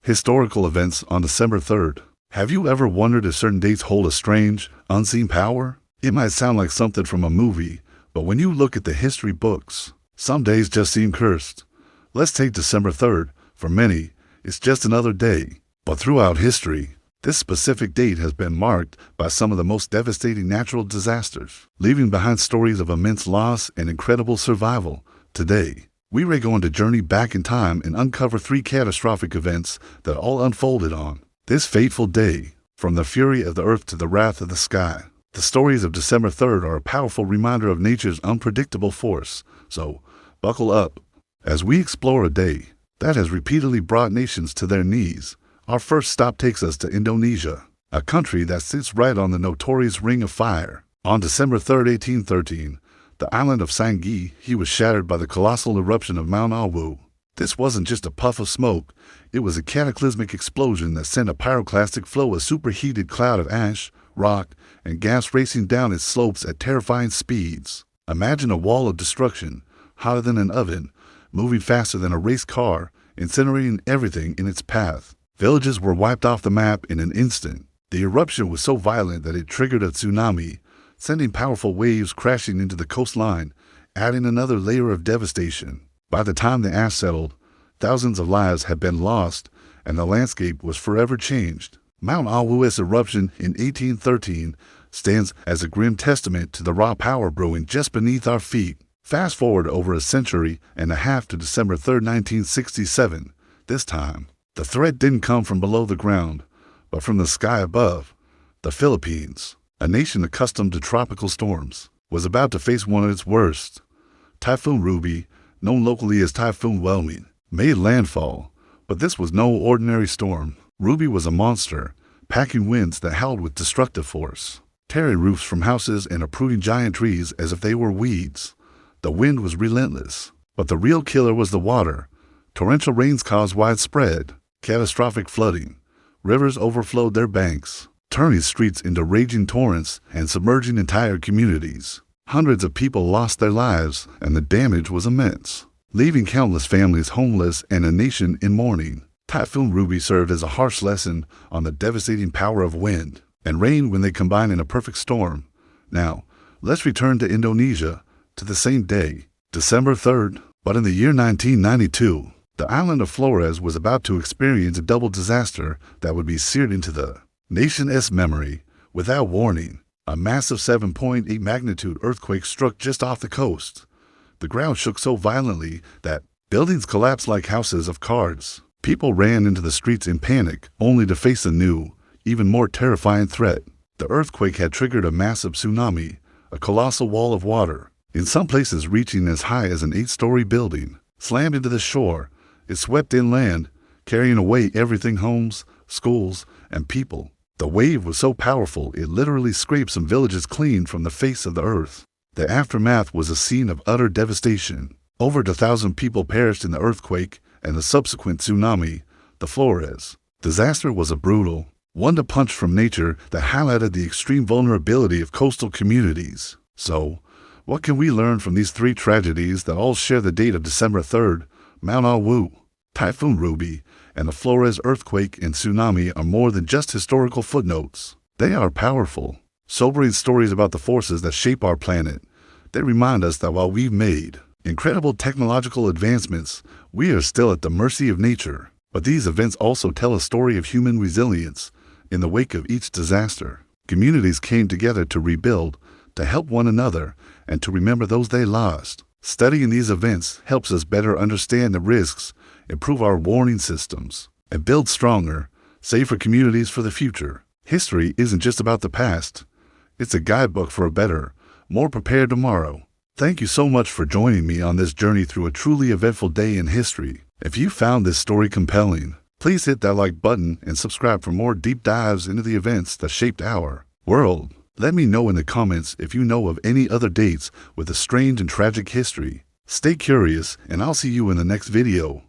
Historical events on December 3rd. Have you ever wondered if certain dates hold a strange, unseen power? It might sound like something from a movie, but when you look at the history books, some days just seem cursed. Let's take December 3rd. For many, it's just another day. But throughout history, this specific date has been marked by some of the most devastating natural disasters, leaving behind stories of immense loss and incredible survival. Today, we are going to journey back in time and uncover 3 catastrophic events that all unfolded on this fateful day. From the fury of the earth to the wrath of the sky, the stories of December 3rd are a powerful reminder of nature's unpredictable force. So, buckle up as we explore a day that has repeatedly brought nations to their knees. Our first stop takes us to Indonesia, a country that sits right on the notorious Ring of Fire. On December 3rd, 1813, the island of Sangihe was shattered by the colossal eruption of Mount Awu. This wasn't just a puff of smoke, it was a cataclysmic explosion that sent a pyroclastic flow, a superheated cloud of ash, rock, and gas racing down its slopes at terrifying speeds. Imagine a wall of destruction, hotter than an oven, moving faster than a race car, incinerating everything in its path. Villages were wiped off the map in an instant. The eruption was so violent that it triggered a tsunami, sending powerful waves crashing into the coastline, adding another layer of devastation. By the time the ash settled, thousands of lives had been lost, and the landscape was forever changed. Mount Awu's eruption in 1813 stands as a grim testament to the raw power brewing just beneath our feet. Fast forward over a century and a half to December 3rd, 1967. This time, the threat didn't come from below the ground, but from the sky above. The Philippines, a nation accustomed to tropical storms, was about to face one of its worst. Typhoon Ruby, known locally as Typhoon Welming, made landfall, but this was no ordinary storm. Ruby was a monster, packing winds that howled with destructive force, tearing roofs from houses and uprooting giant trees as if they were weeds. The wind was relentless, but the real killer was the water. Torrential rains caused widespread, catastrophic flooding. Rivers overflowed their banks, turning streets into raging torrents and submerging entire communities. Hundreds of people lost their lives, and the damage was immense, leaving countless families homeless and a nation in mourning. Typhoon Ruby served as a harsh lesson on the devastating power of wind and rain when they combine in a perfect storm. Now, let's return to Indonesia, to the same day, December 3rd. But in the year 1992, the island of Flores was about to experience a double disaster that would be seared into the nation's memory. Without warning, a massive 7.8 magnitude earthquake struck just off the coast. The ground shook so violently that buildings collapsed like houses of cards. People ran into the streets in panic, only to face a new, even more terrifying threat. The earthquake had triggered a massive tsunami, a colossal wall of water, in some places reaching as high as an 8-story building, slammed into the shore. It swept inland, carrying away everything: homes, schools, and people. The wave was so powerful it literally scraped some villages clean from the face of the earth. The aftermath was a scene of utter devastation. Over 1,000 people perished in the earthquake and the subsequent tsunami. The Flores disaster was a brutal one-two punch from nature that highlighted the extreme vulnerability of coastal communities. So, what can we learn from these 3 tragedies that all share the date of December 3rd? Mount Awu, Typhoon Ruby, and the Flores earthquake and tsunami are more than just historical footnotes. They are powerful, sobering stories about the forces that shape our planet. They remind us that while we've made incredible technological advancements, we are still at the mercy of nature. But these events also tell a story of human resilience. In the wake of each disaster, communities came together to rebuild, to help one another, and to remember those they lost. Studying these events helps us better understand the risks, improve our warning systems, and build stronger, safer communities for the future. History isn't just about the past. It's a guidebook for a better, more prepared tomorrow. Thank you so much for joining me on this journey through a truly eventful day in history. If you found this story compelling, please hit that like button and subscribe for more deep dives into the events that shaped our world. Let me know in the comments if you know of any other dates with a strange and tragic history. Stay curious, and I'll see you in the next video.